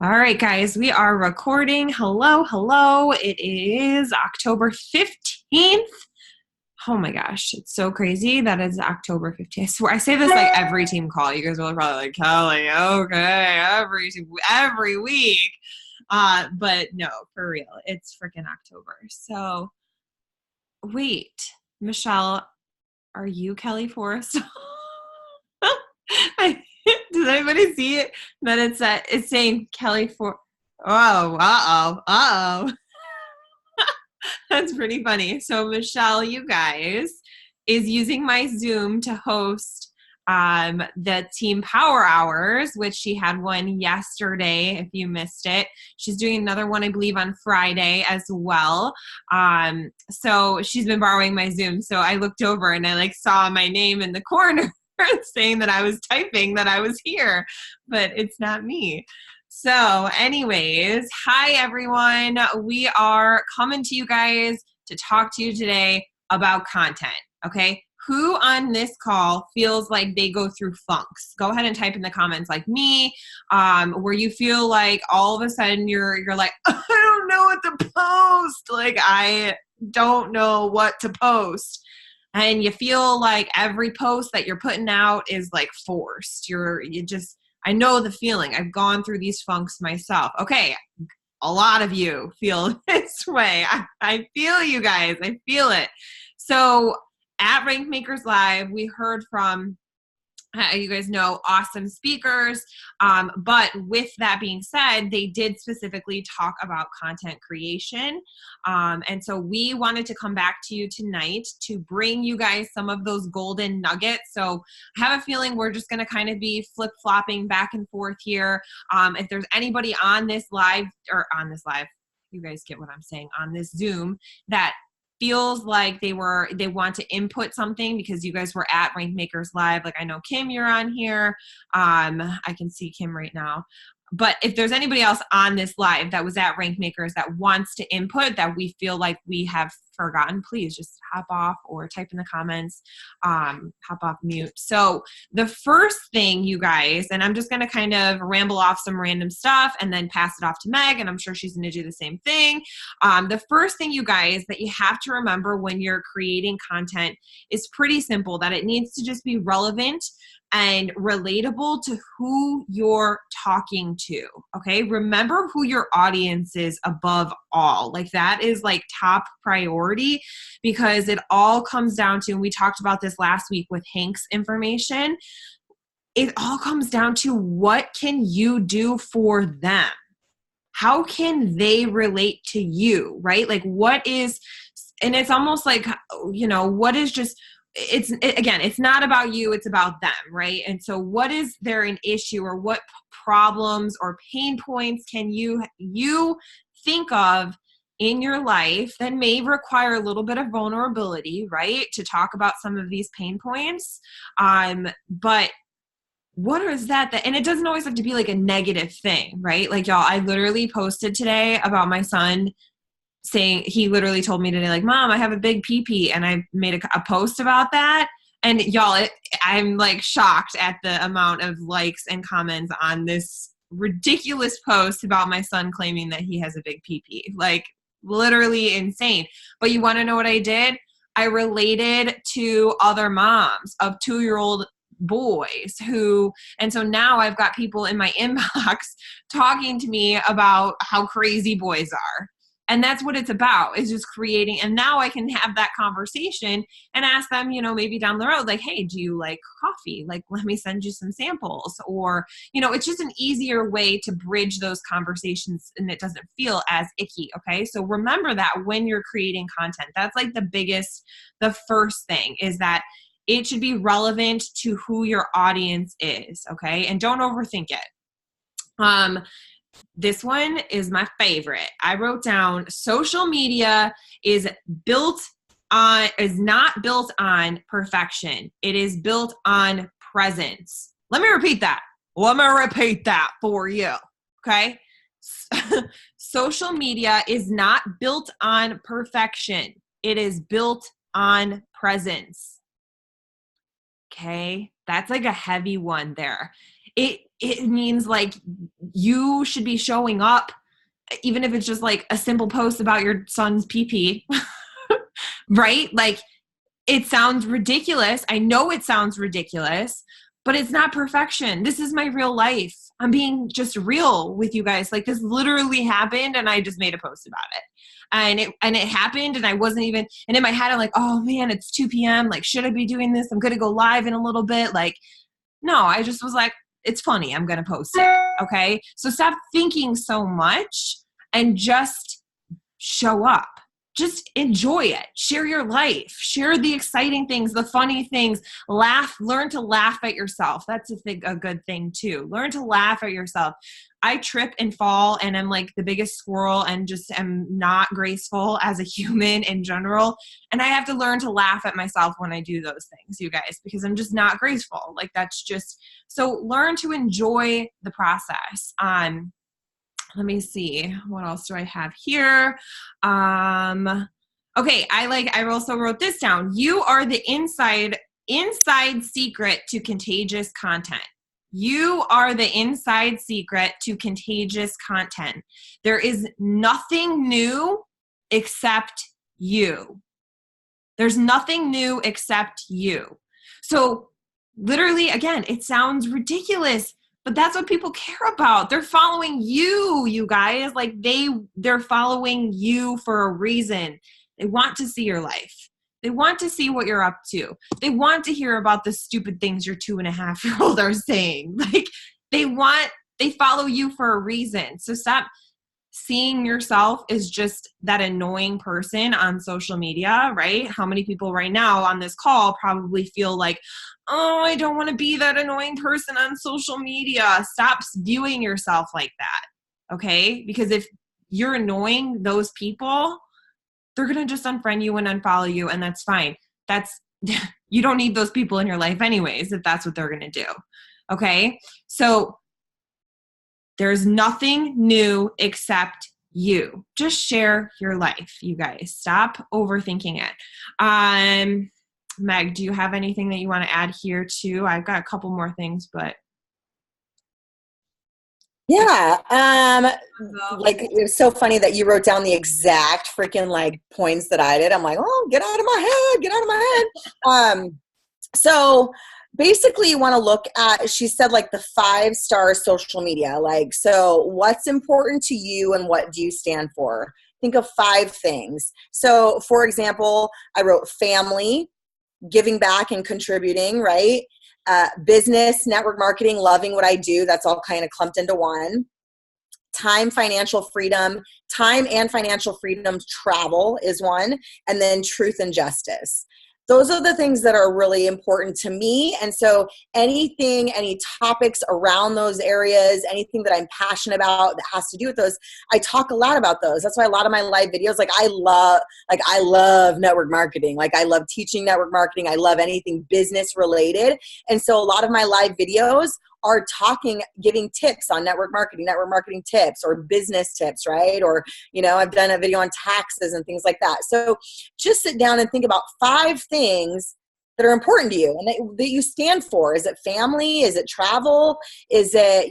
All right, guys, we are recording. Hello, hello. It is October 15th. Oh my gosh, it's so crazy that it's October 15th. I swear, I say this like every team call. You guys are probably like, Kelly, okay, every week. But no, for real, it's freaking October. So wait, Michelle, are you Kelly Forrest? Does anybody see it? That it's saying Kelly for. Oh, that's pretty funny. So Michelle, you guys, is using my Zoom to host the Team Power Hours, which she had one yesterday. If you missed it, she's doing another one, I believe, on Friday as well. So she's been borrowing my Zoom. So I looked over and I saw my name in the corner. Saying that I was typing that I was here, but it's not me. So anyways, hi everyone. We are coming to you guys to talk to you today about content, okay? Who on this call feels like they go through funks? Go ahead and type in the comments like me, where you feel like all of a sudden you're like, I don't know what to post. Like, I don't know what to post. And you feel like every post that you're putting out is like forced. I know the feeling. I've gone through these funks myself. Okay, a lot of you feel this way. I feel you guys. I feel it. So at Rank Makers Live, we heard from, you guys know, awesome speakers. But with that being said, they did specifically talk about content creation. And so we wanted to come back to you tonight to bring you guys some of those golden nuggets. So I have a feeling we're just going to kind of be flip-flopping back and forth here. If there's anybody on this live, you guys get what I'm saying, on this Zoom that feels like they want to input something because you guys were at Rank Makers Live. Like, I know Kim, you're on here. I can see Kim right now. But if there's anybody else on this live that was at Rank Makers that wants to input that we feel like we have forgotten, please just hop off or type in the comments, hop off mute. So the first thing, you guys, and I'm just going to kind of ramble off some random stuff and then pass it off to Meg, and I'm sure she's going to do the same thing. The first thing, you guys, that you have to remember when you're creating content is pretty simple, that it needs to just be relevant and relatable to who you're talking to, okay? Remember who your audience is above all. Like, that is like top priority, because it all comes down to, and we talked about this last week with Hank's information, it all comes down to what can you do for them? How can they relate to you, right? Like, what is, and it's almost like, what is just, again, it's not about you, it's about them, right? And so what is there an issue, or what problems or pain points can you think of in your life that may require a little bit of vulnerability, right? To talk about some of these pain points. But what is that, and it doesn't always have to be like a negative thing, right? Like, y'all, I literally posted today about my son saying, he literally told me today, like, Mom, I have a big pee-pee, and I made a post about that. And y'all, I'm like shocked at the amount of likes and comments on this ridiculous post about my son claiming that he has a big pee-pee. Like, literally insane. But you want to know what I did? I related to other moms of 2-year-old boys and so now I've got people in my inbox talking to me about how crazy boys are. And that's what it's about, is just creating. And now I can have that conversation and ask them, maybe down the road, like, hey, do you like coffee? Like, let me send you some samples. Or, it's just an easier way to bridge those conversations, and it doesn't feel as icky. Okay. So remember that when you're creating content, that's like the first thing, is that it should be relevant to who your audience is. Okay. And don't overthink it. This one is my favorite. I wrote down, social media is not built on perfection. It is built on presence. Let me repeat that. Let me repeat that for you. Okay. Social media is not built on perfection. It is built on presence. Okay. That's like a heavy one there. it means like you should be showing up, even if it's just like a simple post about your son's pee-pee, right? Like, it sounds ridiculous. I know it sounds ridiculous, but it's not perfection. This is my real life. I'm being just real with you guys. Like, this literally happened and I just made a post about it. And it happened and I wasn't even, and in my head I'm like, oh man, it's 2 p.m. Like, should I be doing this? I'm going to go live in a little bit. Like, no, I just was like, it's funny. I'm going to post it. Okay. So stop thinking so much and just show up. Just enjoy it. Share your life. Share the exciting things, the funny things. Laugh. Learn to laugh at yourself. That's a good thing too. Learn to laugh at yourself. I trip and fall and I'm like the biggest squirrel and just am not graceful as a human in general. And I have to learn to laugh at myself when I do those things, you guys, because I'm just not graceful. Like, that's just, so learn to enjoy the process. Let me see. What else do I have here? Okay. I also wrote this down. You are the inside secret to contagious content. You are the inside secret to contagious content. There is nothing new except you. There's nothing new except you. So literally, again, it sounds ridiculous, but that's what people care about. They're following you, you guys. Like, they're following you for a reason. They want to see your life. They want to see what you're up to. They want to hear about the stupid things your 2.5-year-old are saying. Like, they follow you for a reason. So stop seeing yourself as just that annoying person on social media, right? How many people right now on this call probably feel like, oh, I don't want to be that annoying person on social media. Stop viewing yourself like that, okay? Because if you're annoying those people, they're going to just unfriend you and unfollow you, and that's fine. You don't need those people in your life anyways, if that's what they're going to do, okay? So there's nothing new except you. Just share your life, you guys. Stop overthinking it. Meg, do you have anything that you want to add here too? I've got a couple more things, but. Yeah. Like, it was so funny that you wrote down the exact freaking like points that I did. I'm like, oh, get out of my head. So basically you want to look at, she said, like the 5-star social media. Like, so what's important to you and what do you stand for? Think of 5 things. So for example, I wrote family, giving back and contributing, right? Business, network marketing, loving what I do. That's all kind of clumped into one. Time and financial freedom, travel is one. And then truth and justice. Those are the things that are really important to me. And so any topics around those areas, anything that I'm passionate about that has to do with those, I talk a lot about those. That's why a lot of my live videos, I love network marketing. Like, I love teaching network marketing. I love anything business related. And so a lot of my live videos are giving tips on network marketing tips or business tips, right? Or, I've done a video on taxes and things like that. So just sit down and think about 5 things that are important to you and that you stand for. Is it family? Is it travel? Is it,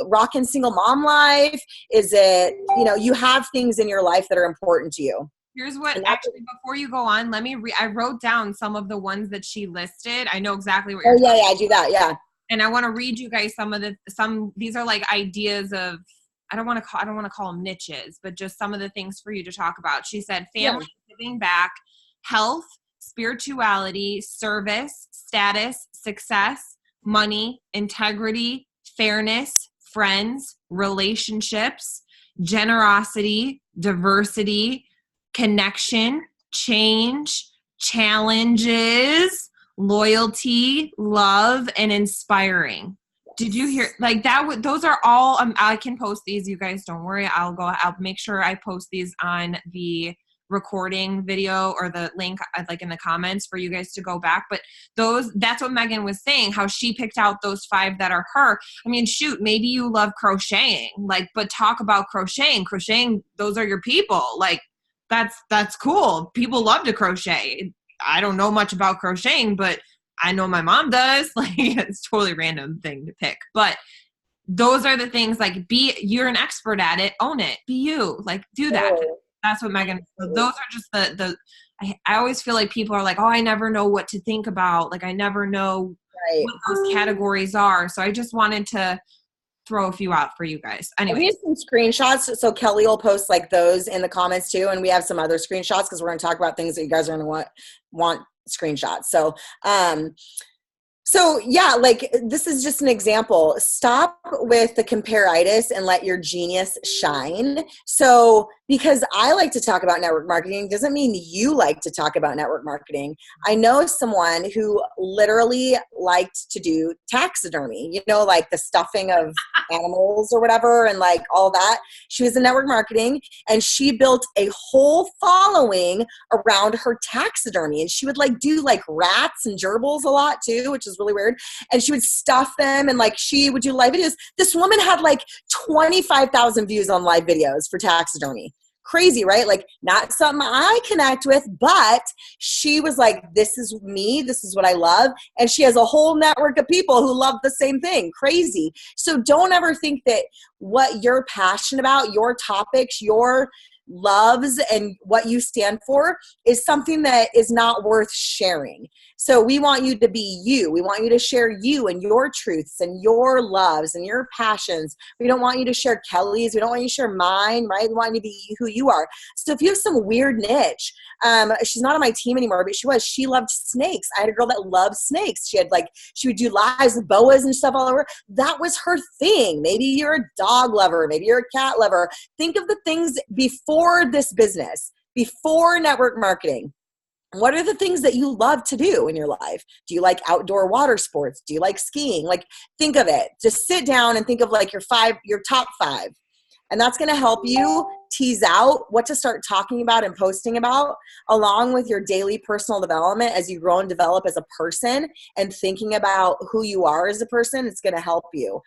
rocking single mom life? Is it, you have things in your life that are important to you. Here's what, actually, before you go on, I wrote down some of the ones that she listed. I know exactly what you're talking about. Yeah, do that, yeah. And I want to read you guys these are like ideas of, I don't want to call them niches, but just some of the things for you to talk about. She said family, giving back, health, spirituality, service, status, success, money, integrity, fairness, friends, relationships, generosity, diversity, connection, change, challenges, loyalty, love, and inspiring. Did you hear like that? Those are all, I can post these. You guys don't worry. I'll make sure I post these on the recording video or the link like in the comments for you guys to go back. But that's what Megan was saying, how she picked out those 5 that are her. I mean, shoot, maybe you love crocheting, but talk about crocheting, those are your people. Like, that's cool. People love to crochet. I don't know much about crocheting, but I know my mom does. Like, it's a totally random thing to pick. But those are the things, like, you're an expert at it, own it, be you, like, do that. That's what Megan, so those are just I always feel like people are like, oh, I never know what to think about. Like, I never know what those categories are. So I just wanted to throw a few out for you guys. Anyway. We have some screenshots. So Kelly will post like those in the comments too. And we have some other screenshots because we're going to talk about things that you guys are going to want screenshots. So yeah, like this is just an example. Stop with the comparitis and let your genius shine. So because I like to talk about network marketing doesn't mean you like to talk about network marketing. I know someone who literally liked to do taxidermy, you know, like the stuffing of animals or whatever and like all that. She was in network marketing and she built a whole following around her taxidermy. And she would like do like rats and gerbils a lot too, which is really weird. And she would stuff them and like she would do live videos. This woman had like 25,000 views on live videos for taxidermy. Crazy, right? Like not something I connect with, but she was like, this is me. This is what I love. And she has a whole network of people who love the same thing. Crazy. So don't ever think that what you're passionate about, your topics, your loves and what you stand for is something that is not worth sharing. So we want you to be you. We want you to share you and your truths and your loves and your passions. We don't want you to share Kelly's. We don't want you to share mine, right? We want you to be who you are. So if you have some weird niche, she's not on my team anymore, but she loved snakes. I had a girl that loved snakes. She would do lives with boas and stuff all over. That was her thing. Maybe you're a dog lover. Maybe you're a cat lover. Think of the things before this business, before network marketing. What are the things that you love to do in your life? Do you like outdoor water sports? Do you like skiing? Like, think of it. Just sit down and think of like your top 5. And that's going to help you tease out what to start talking about and posting about, along with your daily personal development as you grow and develop as a person and thinking about who you are as a person. It's going to help you.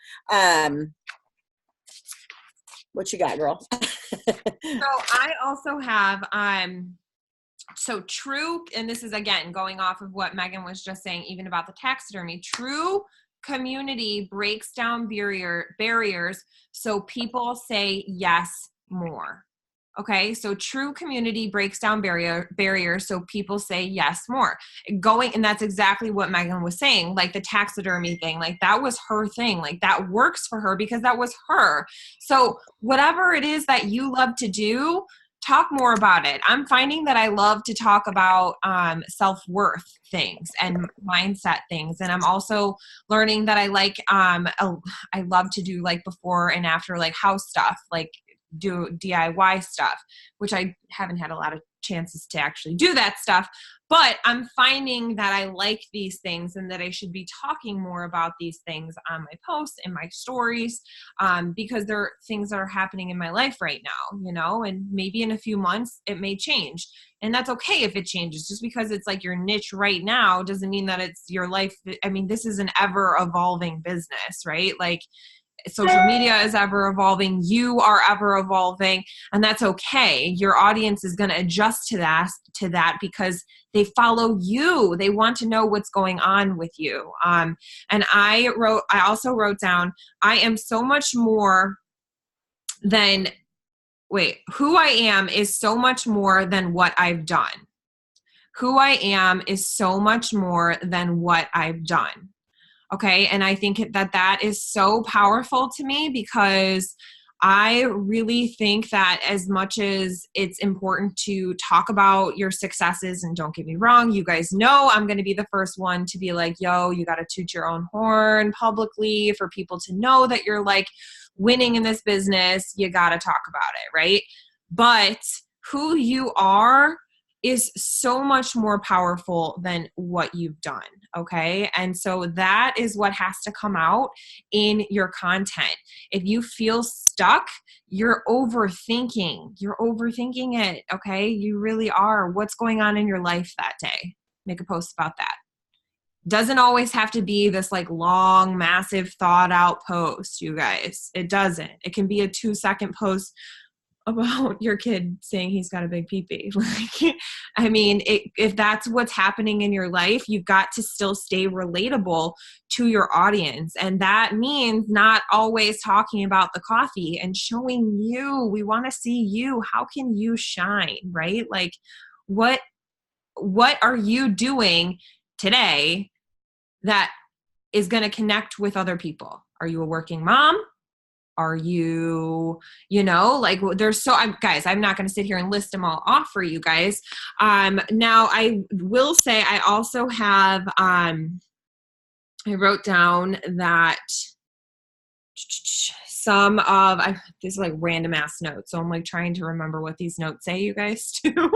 What you got, girl? So I also have, so true, and this is again going off of what Megan was just saying, even about the taxidermy, true community breaks down barriers so people say yes more. Okay, so true community breaks down barriers so people say yes more. And that's exactly what Megan was saying, like the taxidermy thing, like that was her thing, like that works for her because that was her. So whatever it is that you love to do, talk more about it. I'm finding that I love to talk about self-worth things and mindset things. And I'm also learning that I love to do like before and after like house stuff, like do DIY stuff, which I haven't had a lot of chances to actually do that stuff. But I'm finding that I like these things and that I should be talking more about these things on my posts and my stories, because there are things that are happening in my life right now, you know, and maybe in a few months it may change. And that's okay if it changes. Just because it's like your niche right now doesn't mean that it's your life. I mean, this is an ever evolving business, right? Like, social media is ever evolving. You are ever evolving, and that's okay. Your audience is going to adjust to that because they follow you. They want to know what's going on with you. And I also wrote down, I am so much more than, who I am is so much more than what I've done. Who I am is so much more than what I've done. Okay. And I think that is so powerful to me because I really think that as much as it's important to talk about your successes, and don't get me wrong, you guys know I'm going to be the first one to be like, yo, you got to toot your own horn publicly for people to know that you're like winning in this business. You got to talk about it. Right. But who you are is so much more powerful than what you've done. Okay. And so that is what has to come out in your content. If you feel stuck, you're overthinking it. Okay. You really are. What's going on in your life that day? Make a post about that. Doesn't always have to be this like long, massive thought out post, you guys. It doesn't. It can be a 2-second post about your kid saying he's got a big pee-pee. Like, I mean, if that's what's happening in your life, you've got to still stay relatable to your audience. And that means not always talking about the coffee and showing you. We want to see you. How can you shine, right? Like, what are you doing today that is going to connect with other people? Are you a working mom? Are you, like there's guys, I'm not going to sit here and list them all off for you guys. Now I will say I also have, I wrote down that these are like random ass notes. So I'm like trying to remember what these notes say, you guys too.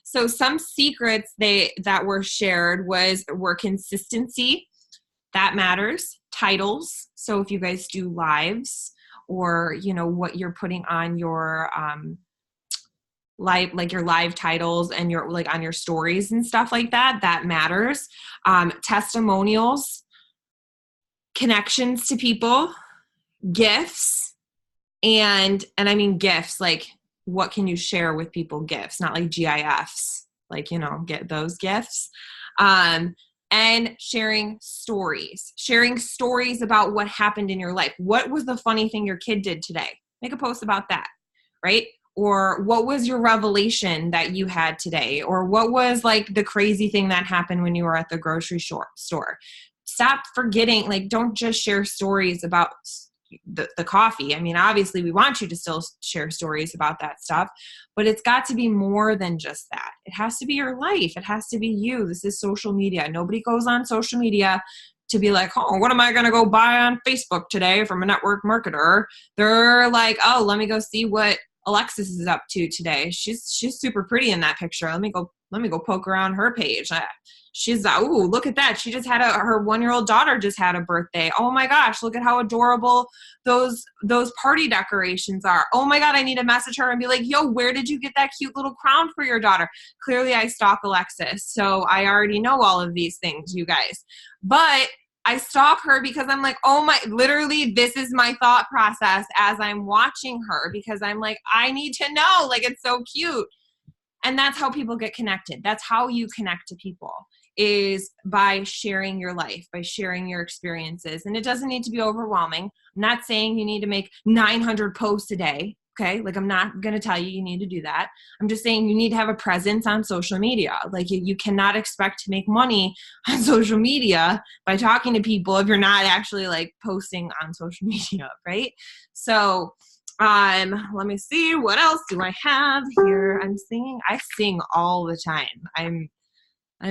So some secrets that were shared were consistency. That matters. Titles. So if you guys do lives or, what you're putting on your live, like your live titles and your like on your stories and stuff like that, that matters. Testimonials, connections to people, gifts, and I mean gifts, like what can you share with people? Gifts, not like GIFs, like, get those gifts. And sharing stories about what happened in your life. What was the funny thing your kid did today? Make a post about that, right? Or what was your revelation that you had today? Or what was like the crazy thing that happened when you were at the grocery store? Stop forgetting, like, don't just share stories about the coffee. I mean, obviously we want you to still share stories about that stuff, but it's got to be more than just that. It has to be your life. It has to be you. This is social media. Nobody goes on social media to be like, oh, what am I going to go buy on Facebook today from a network marketer? They're like, oh, let me go see what Alexis is up to today. She's super pretty in that picture. Let me go poke around her page. She's, ooh, look at that. She just had her 1-year-old daughter just had a birthday. Oh my gosh, look at how adorable those party decorations are. Oh my God, I need to message her and be like, yo, where did you get that cute little crown for your daughter? Clearly I stalk Alexis, so I already know all of these things, you guys. But I stalk her because I'm like, oh my, literally this is my thought process as I'm watching her, because I'm like, I need to know, like, it's so cute. And that's how people get connected. That's how you connect to people, is by sharing your life, by sharing your experiences. And it doesn't need to be overwhelming. I'm not saying you need to make 900 posts a day. Okay. Like, I'm not going to tell you need to do that. I'm just saying you need to have a presence on social media. Like, you cannot expect to make money on social media by talking to people if you're not actually like posting on social media. Right. So, let me see, what else do I have here? I sing all the time. I'm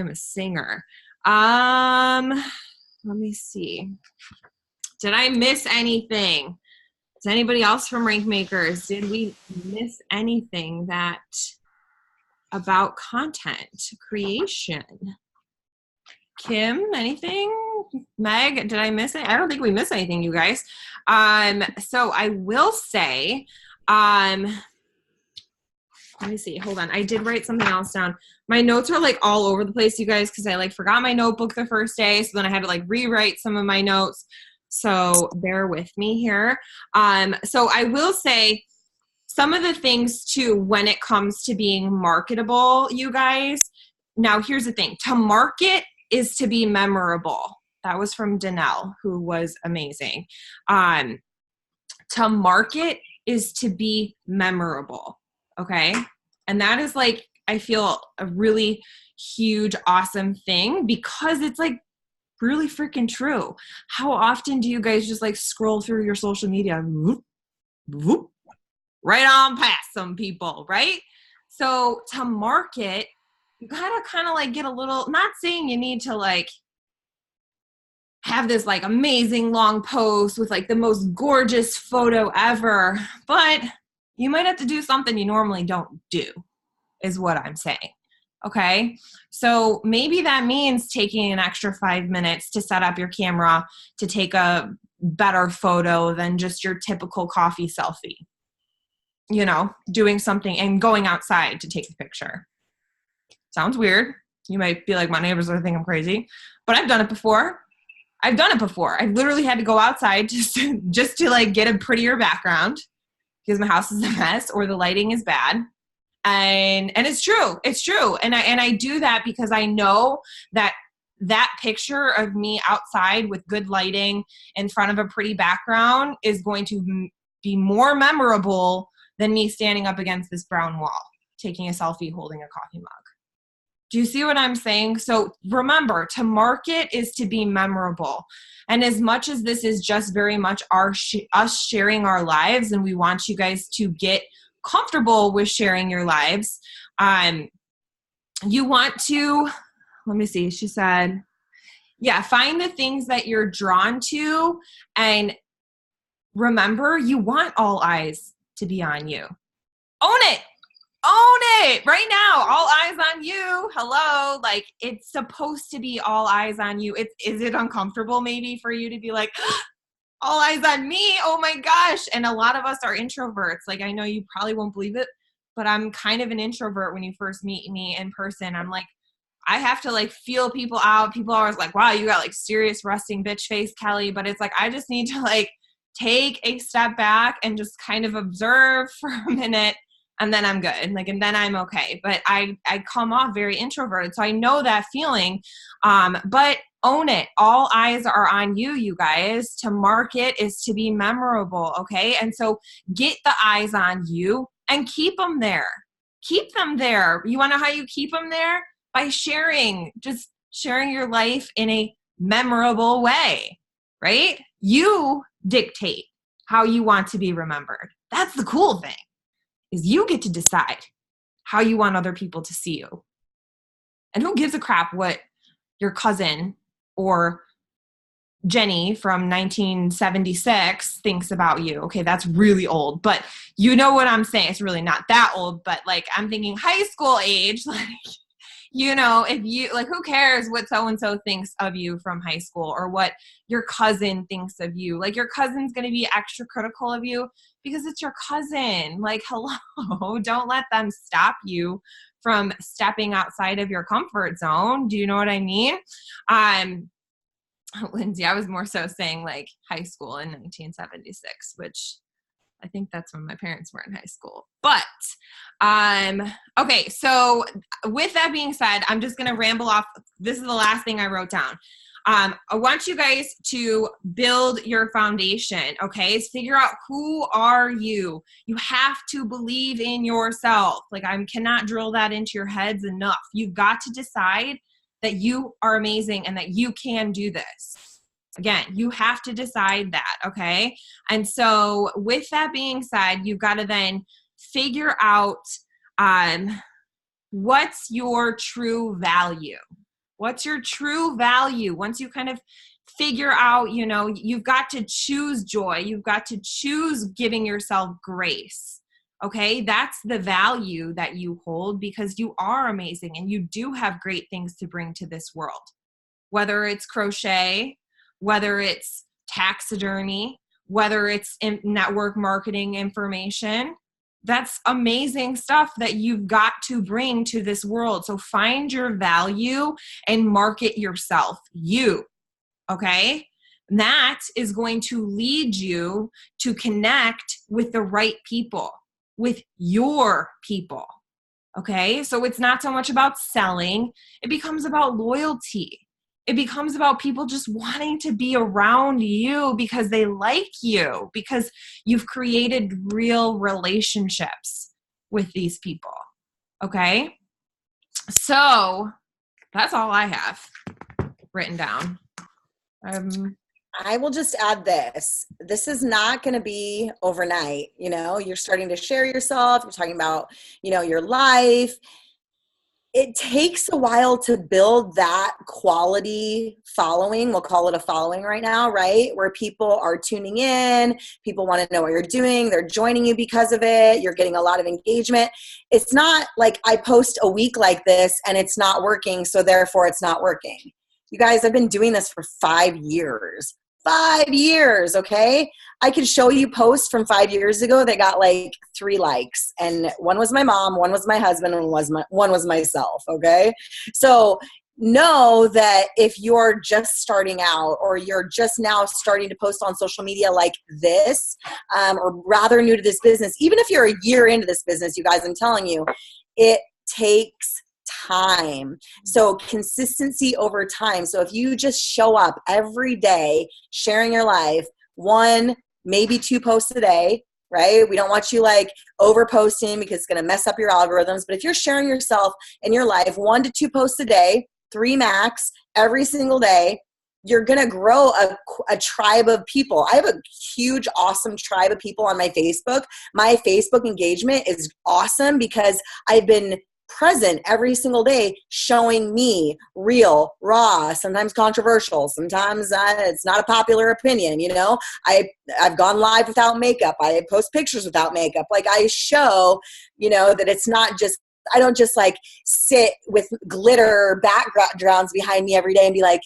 a singer. Let me see. Did I miss anything? Is anybody else from Rank Makers? Did we miss anything about content creation? Kim, anything? Meg, did I miss it? I don't think we missed anything, you guys. So I will say, let me see. Hold on. I did write something else down. My notes are like all over the place, you guys, because I like forgot my notebook the first day. So then I had to like rewrite some of my notes. So bear with me here. So I will say some of the things too, when it comes to being marketable, you guys. Now, here's the thing. To market is to be memorable. That was from Danelle, who was amazing. To market is to be memorable. Okay. And that is like, I feel a really huge, awesome thing, because it's like really freaking true. How often do you guys just like scroll through your social media? Whoop, whoop, right on past some people, right? So to market, you gotta kind of like get a little, not saying you need to like have this like amazing long post with like the most gorgeous photo ever, but you might have to do something you normally don't do, is what I'm saying. Okay. So maybe that means taking an extra 5 minutes to set up your camera to take a better photo than just your typical coffee selfie, doing something and going outside to take a picture. Sounds weird. You might be like, my neighbors are think I'm crazy, but I've done it before. I've literally had to go outside just to like get a prettier background. because my house is a mess or the lighting is bad. And it's true. It's true. And I do that because I know that picture of me outside with good lighting in front of a pretty background is going to be more memorable than me standing up against this brown wall, taking a selfie, holding a coffee mug. Do you see what I'm saying? So remember, to market is to be memorable. And as much as this is just very much us sharing our lives, and we want you guys to get comfortable with sharing your lives, you want to, let me see, she said, yeah, find the things that you're drawn to, and remember, you want all eyes to be on you. Own it. Own it right now. All eyes on you. Hello. Like, it's supposed to be all eyes on you. Is it uncomfortable maybe for you to be like, all eyes on me? Oh my gosh. And a lot of us are introverts. Like, I know you probably won't believe it, but I'm kind of an introvert. When you first meet me in person, I'm like, I have to like feel people out. People are always like, wow, you got like serious resting bitch face, Kelly. But it's like, I just need to like take a step back and just kind of observe for a minute. And then I'm good. Like, and then I'm okay. But I come off very introverted. So I know that feeling. But own it. All eyes are on you, you guys. To market is to be memorable. Okay. And so get the eyes on you and keep them there. Keep them there. You want to know how you keep them there? By sharing, just sharing your life in a memorable way, right? You dictate how you want to be remembered. That's the cool thing, is you get to decide how you want other people to see you. And who gives a crap what your cousin or Jenny from 1976 thinks about you? Okay, that's really old, but you know what I'm saying. It's really not that old, but like, I'm thinking high school age, like, you know, if you like, who cares what so-and-so thinks of you from high school, or what your cousin thinks of you? Like, your cousin's going to be extra critical of you because it's your cousin. Like, hello, don't let them stop you from stepping outside of your comfort zone. Do you know what I mean? Lindsay, I was more so saying like high school in 1976, which I think that's when my parents were in high school. But, okay. So with that being said, I'm just going to ramble off. This is the last thing I wrote down. I want you guys to build your foundation. Okay. So figure out, who are you? You have to believe in yourself. Like, I cannot drill that into your heads enough. You've got to decide that you are amazing and that you can do this. Again, you have to decide that, okay? And so with that being said, you've got to then figure out what's your true value. What's your true value? Once you kind of figure out, you know, you've got to choose joy. You've got to choose giving yourself grace, okay? That's the value that you hold, because you are amazing and you do have great things to bring to this world. Whether it's crochet, whether it's taxidermy, whether it's network marketing information, that's amazing stuff that you've got to bring to this world. So find your value and market yourself, you, okay? That is going to lead you to connect with the right people, with your people, okay? So it's not so much about selling. It becomes about loyalty. It becomes about people just wanting to be around you because they like you, because you've created real relationships with these people, okay? So that's all I have written down. I will just add this. This is not going to be overnight. You know, you're starting to share yourself. You're talking about, you know, your life. It takes a while to build that quality following. We'll call it a following right now, right? Where people are tuning in. People want to know what you're doing. They're joining you because of it. You're getting a lot of engagement. It's not like I post a week like this and it's not working, so therefore it's not working. You guys, I've been doing this for 5 years. 5 years, okay? I could show you posts from 5 years ago that got like 3 likes. And one was my mom, one was my husband, and one was myself, okay? So know that if you're just starting out or you're just now starting to post on social media like this, or rather new to this business, even if you're a year into this business, you guys, I'm telling you, it takes time. So consistency over time. So if you just show up every day sharing your life, one, maybe 2 posts a day, right? We don't want you like over posting because it's going to mess up your algorithms. But if you're sharing yourself and your life 1 to 2 posts a day, 3 max every single day, you're going to grow a tribe of people. I have a huge, awesome tribe of people on my Facebook. My Facebook engagement is awesome because I've been present every single day showing me real, raw, sometimes controversial, sometimes it's not a popular opinion. You know, I've gone live without makeup. I post pictures without makeup. Like I show, you know, that it's not just, I don't just like sit with glitter backgrounds behind me every day and be like,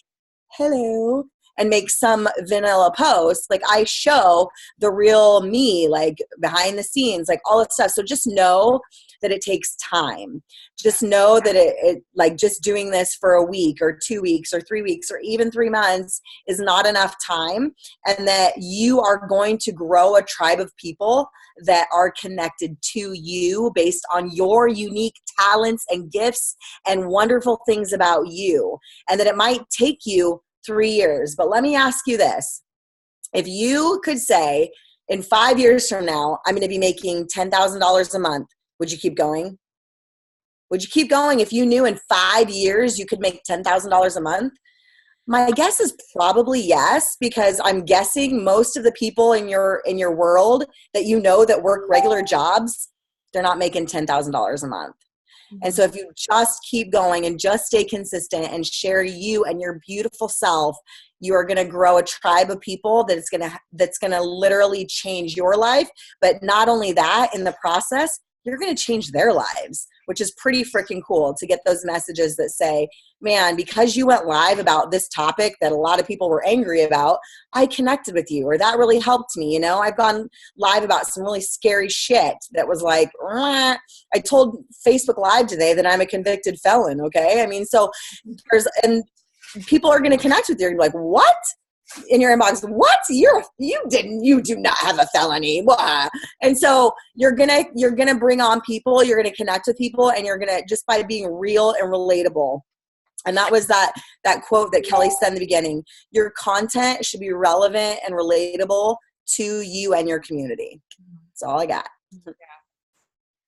hello, and make some vanilla post. Like I show the real me, like behind the scenes, like all that stuff. So just know that it takes time. Just know that it like just doing this for a week or 2 weeks or 3 weeks or even 3 months is not enough time, and that you are going to grow a tribe of people that are connected to you based on your unique talents and gifts and wonderful things about you, and that it might take you 3 years. But let me ask you this. If you could say in 5 years from now, I'm going to be making $10,000 a month, would you keep going? Would you keep going if you knew in 5 years you could make $10,000 a month? My guess is probably yes, because I'm guessing most of the people in your world that you know that work regular jobs, they're not making $10,000 a month. And so if you just keep going and just stay consistent and share you and your beautiful self, you are going to grow a tribe of people that's going to literally change your life. But not only that, in the process, you're going to change their lives, which is pretty freaking cool to get those messages that say, man, because you went live about this topic that a lot of people were angry about, I connected with you, or that really helped me. You know, I've gone live about some really scary shit that was like, I told Facebook Live today that I'm a convicted felon. Okay. I mean, so and people are going to connect with you. You're like, what? In your inbox, what? You do not have a felony. Blah. And so you're gonna bring on people, you're gonna connect with people, and you're gonna, just by being real and relatable. And that was that quote that Kelly said in the beginning. Your content should be relevant and relatable to you and your community. That's all I got.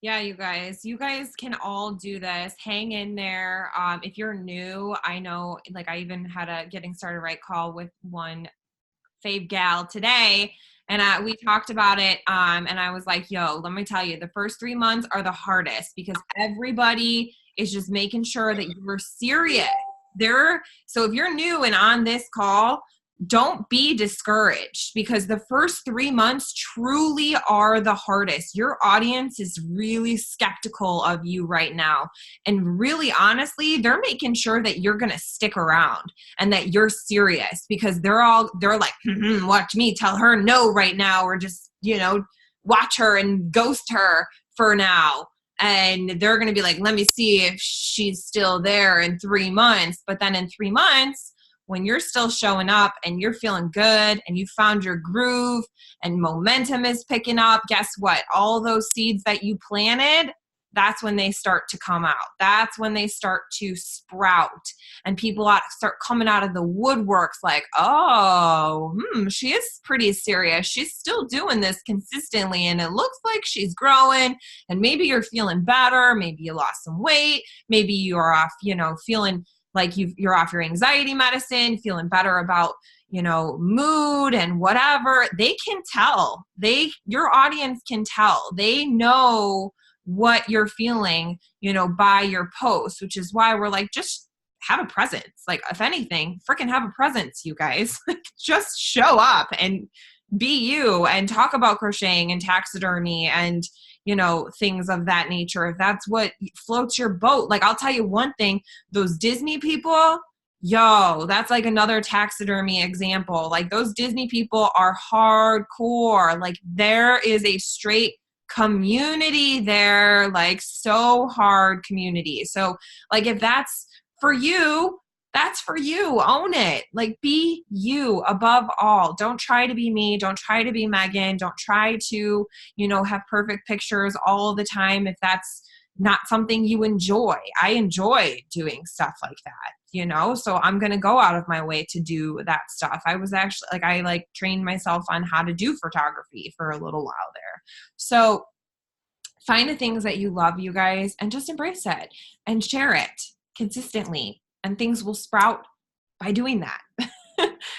Yeah, you guys can all do this. Hang in there. If you're new, I know, like I even had a getting started right call with one fave gal today, and we talked about it. And I was like, yo, let me tell you, the first 3 months are the hardest because everybody is just making sure that you're serious. So if you're new and on this call, don't be discouraged because the first 3 months truly are the hardest. Your audience is really skeptical of you right now. And really, honestly, they're making sure that you're going to stick around and that you're serious because they're like, watch me tell her no right now, or just, watch her and ghost her for now. And they're going to be like, let me see if she's still there in 3 months. But then in 3 months, when you're still showing up and you're feeling good and you found your groove and momentum is picking up, guess what? All those seeds that you planted, that's when they start to come out. That's when they start to sprout. And people start coming out of the woodworks like, oh, she is pretty serious. She's still doing this consistently and it looks like she's growing. And maybe you're feeling better. Maybe you lost some weight. Maybe you're off, feeling like you're off your anxiety medicine, feeling better about, mood and whatever. They can tell. Your audience can tell. They know what you're feeling, by your post, which is why we're like, just have a presence. Like, if anything, freaking have a presence, you guys. Just show up and be you and talk about crocheting and taxidermy and things of that nature. If that's what floats your boat. Like, I'll tell you one thing, those Disney people, that's like another taxidermy example. Like, those Disney people are hardcore. Like, there is a straight community there, like so hard community. So like, if that's for you, that's for you. Own it. Like, be you above all. Don't try to be me. Don't try to be Megan. Don't try to, have perfect pictures all the time if that's not something you enjoy. I enjoy doing stuff like that, so I'm going to go out of my way to do that stuff. I was actually I trained myself on how to do photography for a little while there. So find the things that you love, you guys, and just embrace it and share it consistently, and things will sprout by doing that.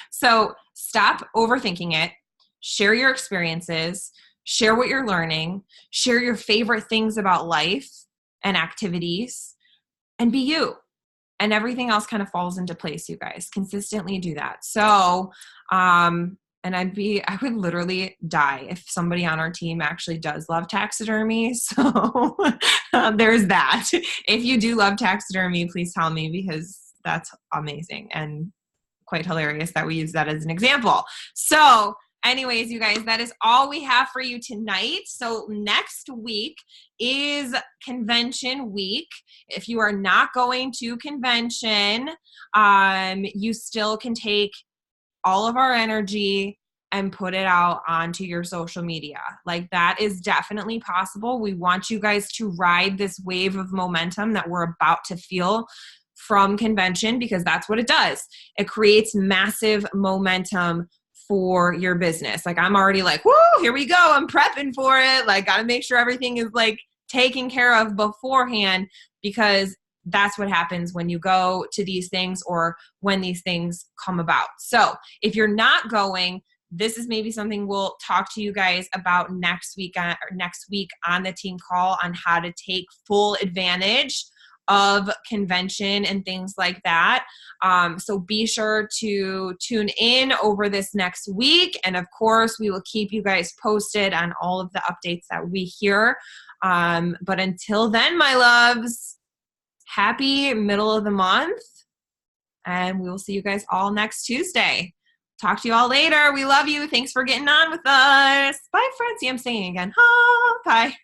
So stop overthinking it. Share your experiences. Share what you're learning. Share your favorite things about life and activities, and be you. And everything else kind of falls into place, you guys. Consistently do that. So, and I would literally die if somebody on our team actually does love taxidermy. So there's that. If you do love taxidermy, please tell me, because that's amazing and quite hilarious that we use that as an example. So anyways, you guys, that is all we have for you tonight. So next week is convention week. If you are not going to convention, you still can take all of our energy and put it out onto your social media. Like, that is definitely possible. We want you guys to ride this wave of momentum that we're about to feel from convention, because that's what it does. It creates massive momentum for your business. Like, I'm already like, woo, here we go. I'm prepping for it. Like, got to make sure everything is taken care of beforehand, because that's what happens when you go to these things or when these things come about. So if you're not going, this is maybe something we'll talk to you guys about next week on the team call, on how to take full advantage of convention and things like that. So be sure to tune in over this next week. And of course, we will keep you guys posted on all of the updates that we hear. But until then, my loves, happy middle of the month. And we will see you guys all next Tuesday. Talk to you all later. We love you. Thanks for getting on with us. Bye, Francie. I'm saying again. Bye.